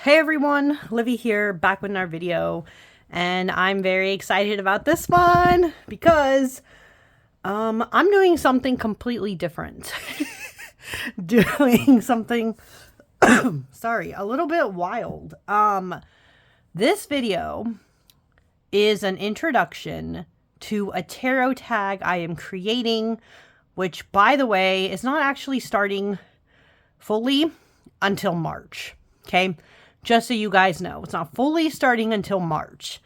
Hey everyone, Livy here, back with another video, and I'm very excited about this one because I'm doing something completely different. Doing something sorry, a little bit wild. This video is an introduction to a tarot tag I am creating, which by the way is not actually starting fully until March. Okay? Just so you guys know, it's not fully starting until March.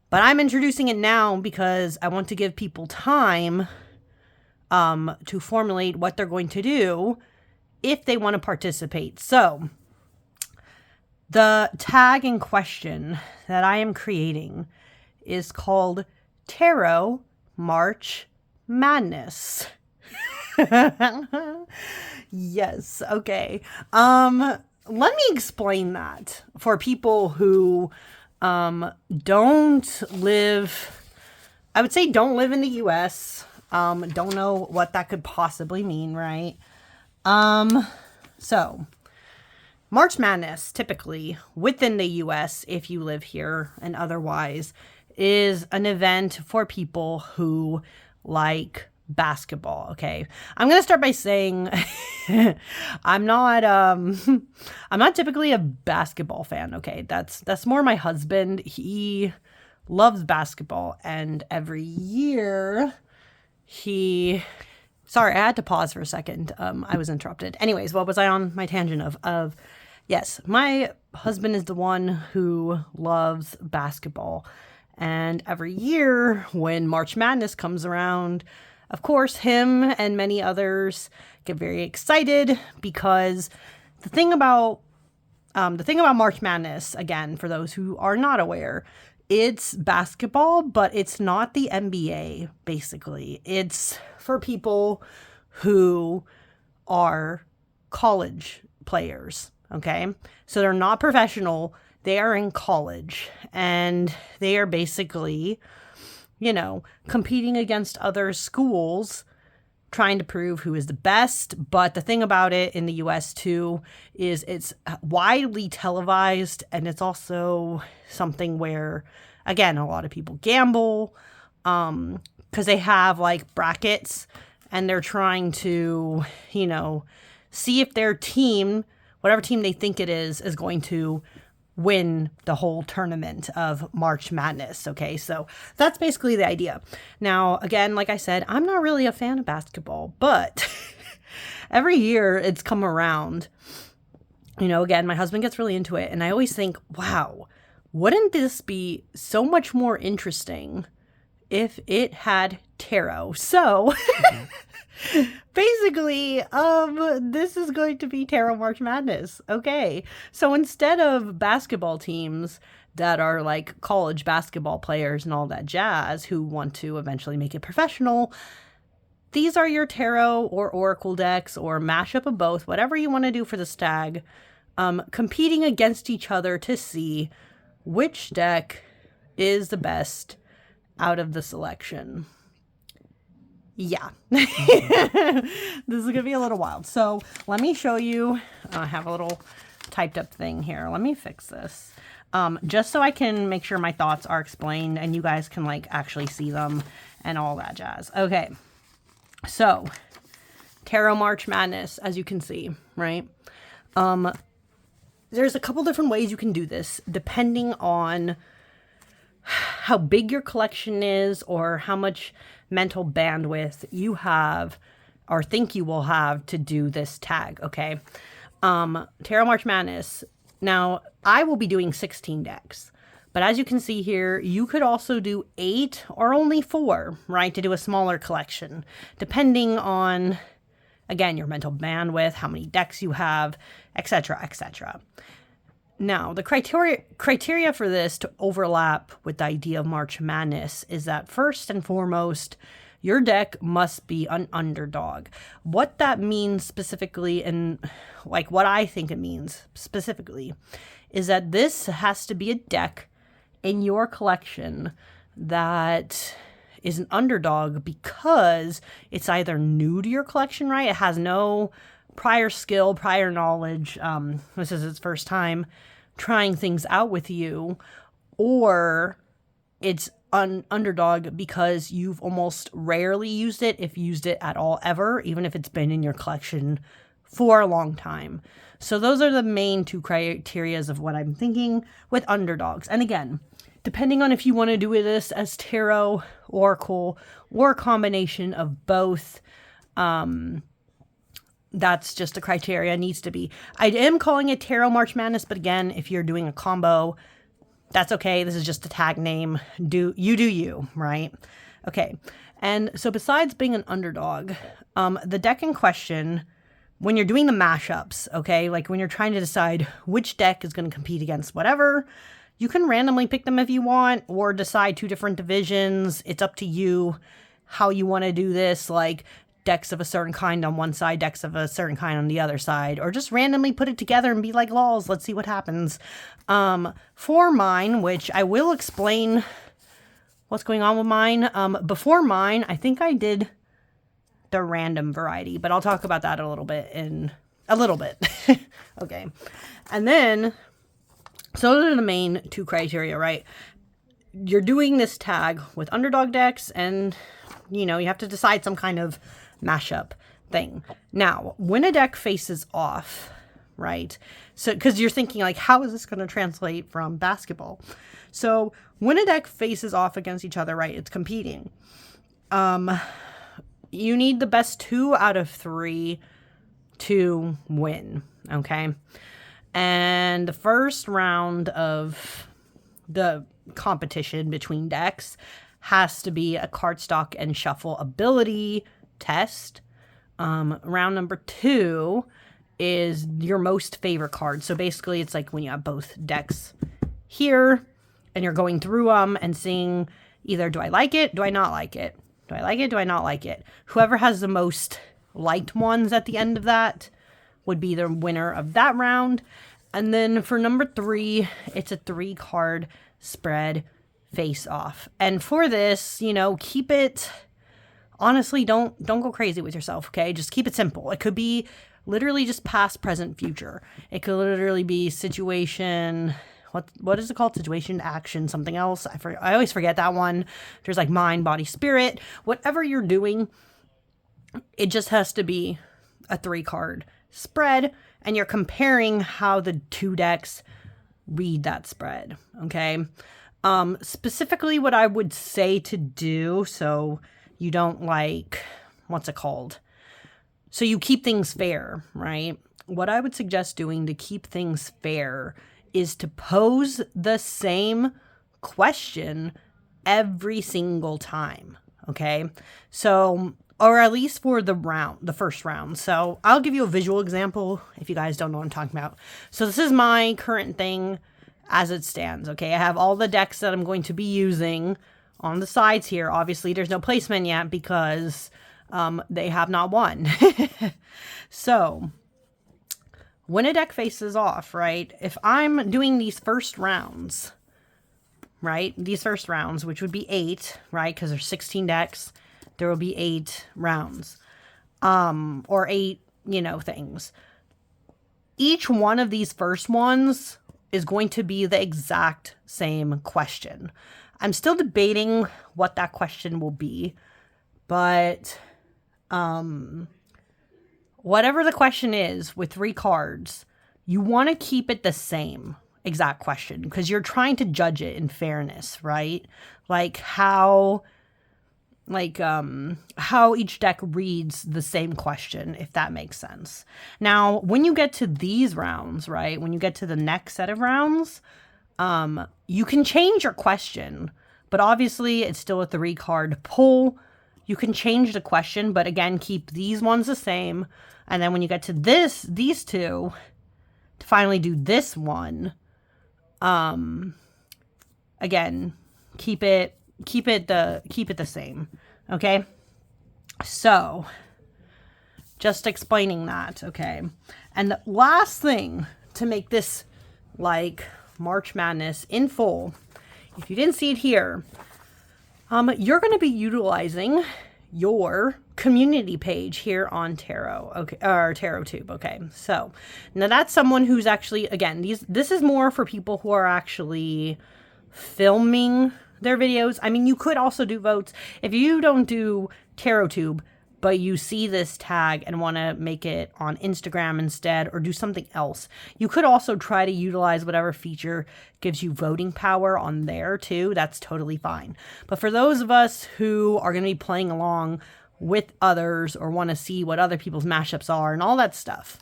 But I'm introducing it now because I want to give people time to formulate what they're going to do if they want to participate. So, the tag in question that I am creating is called Tarot March Madness. Yes, okay. Let me explain that for people who don't live, I would say don't live in the US, don't know what that could possibly mean, right? So March Madness, typically within the US, if you live here and otherwise, is an event for people who like basketball. Okay, I'm gonna start by saying I'm not typically a basketball fan. Okay, that's more my husband. He loves basketball, and every year sorry, I had to pause for a second. I was interrupted. Anyways, what was I on my tangent of yes, my husband is the one who loves basketball, and every year when March Madness comes around, of course, him and many others get very excited because the thing about March Madness, again, for those who are not aware, it's basketball, but it's not the NBA, basically. It's for people who are college players, okay? So they're not professional, they are in college, and they are basically, competing against other schools, trying to prove who is the best. But the thing about it in the US too is it's widely televised, and it's also something where, again, a lot of people gamble because they have like brackets, and they're trying to, see if their team, whatever team they think it is going to win the whole tournament of March Madness. Okay, so that's basically the idea. Now, again, like I said, I'm not really a fan of basketball, but every year it's come around. Again, my husband gets really into it, and I always think, wow, wouldn't this be so much more interesting if it had tarot? So basically, this is going to be Tarot March Madness. Okay, so instead of basketball teams that are like college basketball players and all that jazz who want to eventually make it professional, these are your tarot or oracle decks or mashup of both, whatever you want to do for the stag, competing against each other to see which deck is the best out of the selection. Yeah, this is gonna be a little wild. So let me show you. I have a little typed up thing here. Let me fix this just so I can make sure my thoughts are explained and you guys can like actually see them and all that jazz. Okay, so Tarot March Madness, as you can see, right? There's a couple different ways you can do this depending on how big your collection is or how much mental bandwidth you have or think you will have to do this tag, okay? Tarot March Madness. Now, I will be doing 16 decks, but as you can see here, you could also do 8 or only 4, right, to do a smaller collection, depending on, again, your mental bandwidth, how many decks you have, etc., etc. Now, the criteria for this to overlap with the idea of March Madness is that first and foremost, your deck must be an underdog. What that means specifically, and like what I think it means specifically, is that this has to be a deck in your collection that is an underdog because it's either new to your collection, right? It has no prior skill, prior knowledge. This is its first time trying things out with you, or it's underdog because you've almost rarely used it, if used it at all ever, even if it's been in your collection for a long time. So those are the main two criterias of what I'm thinking with underdogs. And again, depending on if you want to do this as tarot, oracle, or a combination of both, that's just a criteria needs to be. I am calling it Tarot March Madness, but again, if you're doing a combo, that's okay. This is just a tag name. Do you, right? Okay. And so besides being an underdog, the deck in question, when you're doing the mashups, okay, like when you're trying to decide which deck is going to compete against whatever, you can randomly pick them if you want, or decide 2 different divisions. It's up to you how you want to do this, like decks of a certain kind on one side, decks of a certain kind on the other side, or just randomly put it together and be like, lols, let's see what happens. For mine, which I will explain what's going on with mine. Before mine, I think I did the random variety, but I'll talk about that a little bit in a little bit. Okay. And then, so those are the main 2 criteria, right? You're doing this tag with underdog decks, and, you know, you have to decide some kind of mashup thing. Now, when a deck faces off, right? So, because you're thinking like, how is this going to translate from basketball? So when a deck faces off against each other, right, it's competing. You need the best 2 out of 3 to win, okay? And the first round of the competition between decks has to be a cardstock and shuffle ability test. Round number 2 is your most favorite card. So basically it's like when you have both decks here and you're going through them and seeing either, do I like it? Do I not like it? Do I like it? Do I not like it? Whoever has the most liked ones at the end of that would be the winner of that round. And then for number 3, it's a 3-card spread face off. And for this, you know, keep it, honestly, don't go crazy with yourself, okay? Just keep it simple. It could be literally just past, present, future. It could literally be situation, what is it called? Situation, action, something else. I always forget that one. There's like mind, body, spirit. Whatever you're doing, it just has to be a 3-card spread, and you're comparing how the 2 decks read that spread, okay? Specifically what I would say to do, so you don't like, what's it called? So you keep things fair, right? What I would suggest doing to keep things fair is to pose the same question every single time, okay? So, or at least for the first round. So I'll give you a visual example if you guys don't know what I'm talking about. So this is my current thing as it stands, okay? I have all the decks that I'm going to be using on the sides here. Obviously, there's no placement yet because they have not won. So when a deck faces off, right, if I'm doing these first rounds, right, these first rounds, which would be 8, right, because there's 16 decks, there will be 8 rounds, or 8, you know, things. Each one of these first ones is going to be the exact same question. I'm still debating what that question will be, but whatever the question is with 3 cards, you want to keep it the same exact question because you're trying to judge it in fairness, right? Like how each deck reads the same question, if that makes sense. Now, when you get to these rounds, right, when you get to the next set of rounds, you can change your question, but obviously it's still a 3-card pull. You can change the question, but again, keep these ones the same. And then when you get to these 2, to finally do this one, again, keep it the same. Okay. So just explaining that. Okay. And the last thing to make this like March Madness in full, if you didn't see it here, you're going to be utilizing your community page here on Tarot, okay, or TarotTube. Okay, so now that's someone who's actually, again, this is more for people who are actually filming their videos. I mean, you could also do votes if you don't do TarotTube, but you see this tag and want to make it on Instagram instead or do something else. You could also try to utilize whatever feature gives you voting power on there too. That's totally fine. But for those of us who are going to be playing along with others or want to see what other people's mashups are and all that stuff,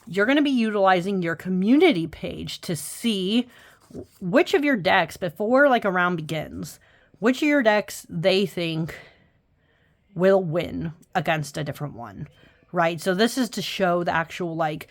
you're going to be utilizing your community page to see which of your decks, before like a round begins, which of your decks they think will win against a different one, right? So this is to show the actual like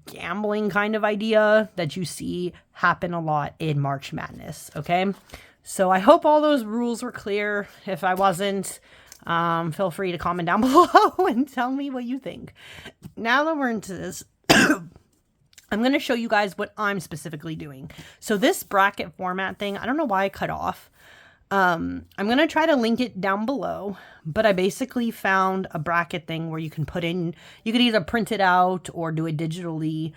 gambling kind of idea that you see happen a lot in March Madness, okay? So I hope all those rules were clear. If I wasn't, feel free to comment down below and tell me what you think. Now that we're into this, I'm going to show you guys what I'm specifically doing. So this bracket format thing, I don't know why I cut off. I'm going to try to link it down below, but I basically found a bracket thing where you can put in, you could either print it out or do it digitally,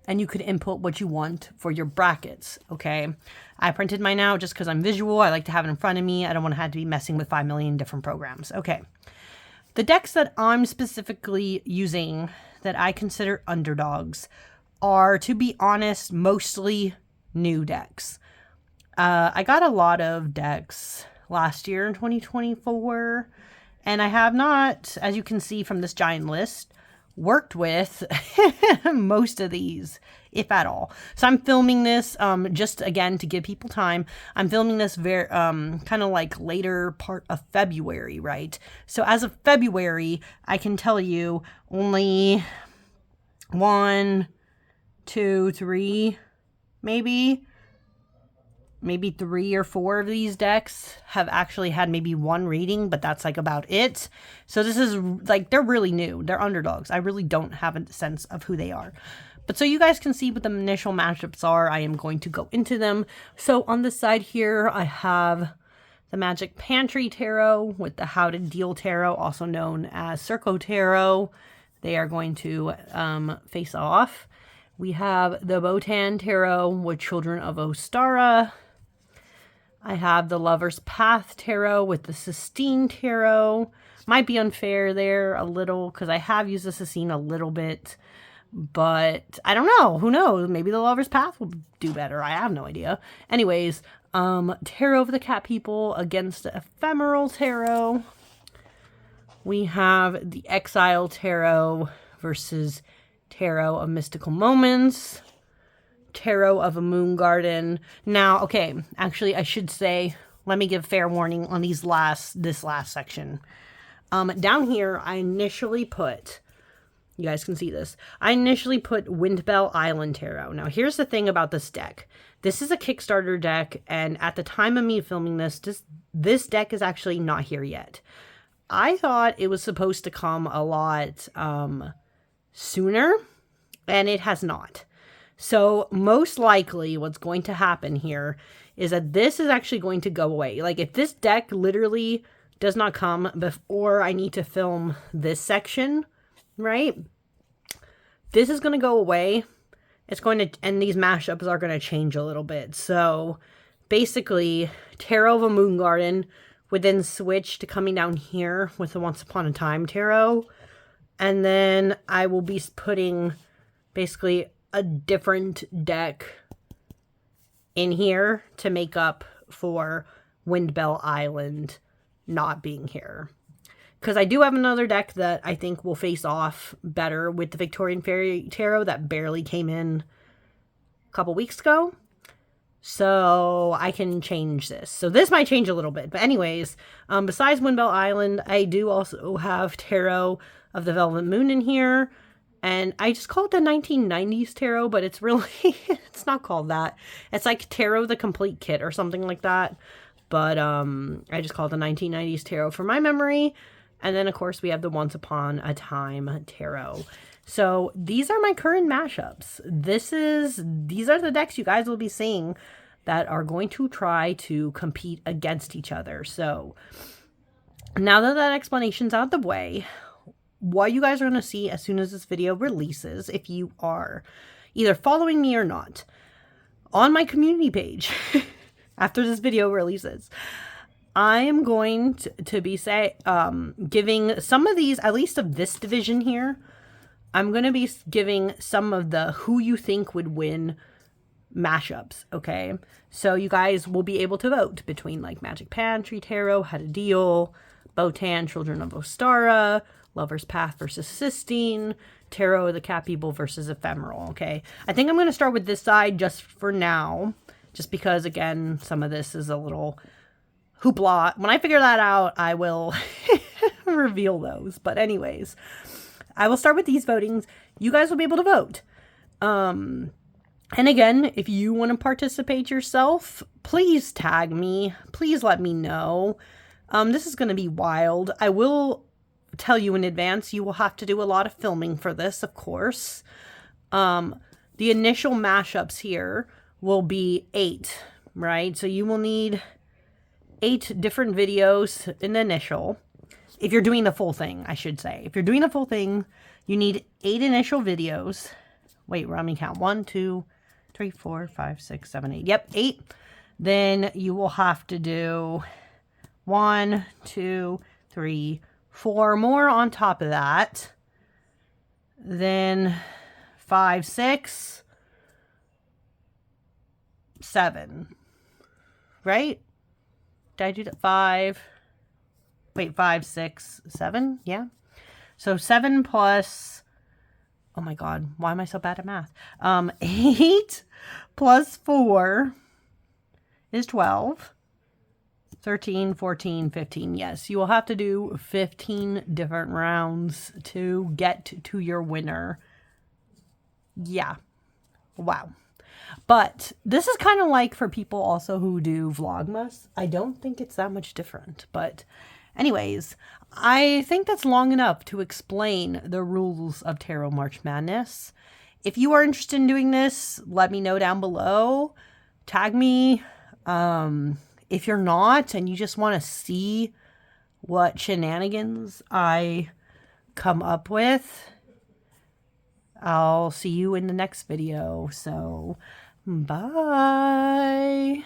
and you could input what you want for your brackets. Okay. I printed mine out just because I'm visual. I like to have it in front of me. I don't want to have to be messing with 5 million different programs. Okay. The decks that I'm specifically using that I consider underdogs are, to be honest, mostly new decks. I got a lot of decks last year in 2024, and I have not, as you can see from this giant list, worked with most of these, if at all. So I'm filming this just again to give people time. I'm filming this very kind of like later part of February, right? So as of February, I can tell you only 1, 2, 3, maybe 3 or 4 of these decks have actually had maybe one reading, but that's like about it. So this is like, they're really new. They're underdogs. I really don't have a sense of who they are. But so you guys can see what the initial mashups are. I am going to go into them. So on this side here, I have the Magic Pantry Tarot with the How to Deal Tarot, also known as Circo Tarot. They are going to face off. We have the Botan Tarot with Children of Ostara. I have the Lover's Path Tarot with the Sistine Tarot. Might be unfair there a little because I have used the Sistine a little bit. But I don't know. Who knows? Maybe the Lover's Path will do better. I have no idea. Anyways, Tarot of the Cat People against the Ephemeral Tarot. We have the Exile Tarot versus Tarot of Mystical Moments. Tarot of a Moon Garden. Now, okay, actually I should say, let me give fair warning on this last section. Down here, I initially put, you guys can see this, I initially put Windbell Island Tarot. Now, here's the thing about this deck. This is a Kickstarter deck, and at the time of me filming this deck is actually not here yet. I thought it was supposed to come a lot sooner, and it has not. So most likely what's going to happen here is that this is actually going to go away. Like if this deck literally does not come before I need to film this section, right? This is going to go away. It's going to, and these mashups are going to change a little bit. So basically Tarot of a Moon Garden would then switch to coming down here with the Once Upon a Time Tarot. And then I will be putting basically a different deck in here to make up for Windbell Island not being here. Because I do have another deck that I think will face off better with the Victorian Fairy Tarot that barely came in a couple weeks ago. So I can change this. So this might change a little bit. But anyways, besides Windbell Island, I do also have Tarot of the Velvet Moon in here. And I just call it the 1990s Tarot, but it's really, it's not called that. It's like Tarot the Complete Kit or something like that. But I just call it the 1990s Tarot for my memory. And then, of course, we have the Once Upon a Time Tarot. So these are my current mashups. These are the decks you guys will be seeing that are going to try to compete against each other. So Now that that explanation's out of the way, what you guys are going to see as soon as this video releases, if you are either following me or not, on my community page, after this video releases, I am going to be giving some of these, at least of this division here, I'm going to be giving some of the who you think would win mashups, okay? So you guys will be able to vote between like Magic Pantry Tarot, How to Deal, Botan, Children of Ostara, Lover's Path versus Sistine, Tarot of the Cat People versus Ephemeral, okay? I think I'm going to start with this side just for now, just because, again, some of this is a little hoopla. When I figure that out, I will reveal those. But anyways, I will start with these votings. You guys will be able to vote. And again, if you want to participate yourself, please tag me. Please let me know. This is going to be wild. I will tell you in advance, you will have to do a lot of filming for this, of course. The initial mashups here will be 8, right? So you will need 8 different videos in the initial. If you're doing the full thing, I should say. If you're doing the full thing, you need 8 initial videos. Wait, let me count. 1, 2, 3, 4, 5, 6, 7, 8. Yep, 8. Then you will have to do 1, 2, 3, 4 more on top of that. Then 5, 6, 7. Right? Did I do that? 5. Wait, 5, 6, 7? Yeah. So 7 plus, oh my God, why am I so bad at math? 8 plus 4 is 12. 13, 14, 15. Yes, you will have to do 15 different rounds to get to your winner. Yeah. Wow. But this is kind of like for people also who do Vlogmas. I don't think it's that much different. But anyways, I think that's long enough to explain the rules of Tarot March Madness. If you are interested in doing this, let me know down below. Tag me. If you're not and you just want to see what shenanigans I come up with, I'll see you in the next video. So, bye.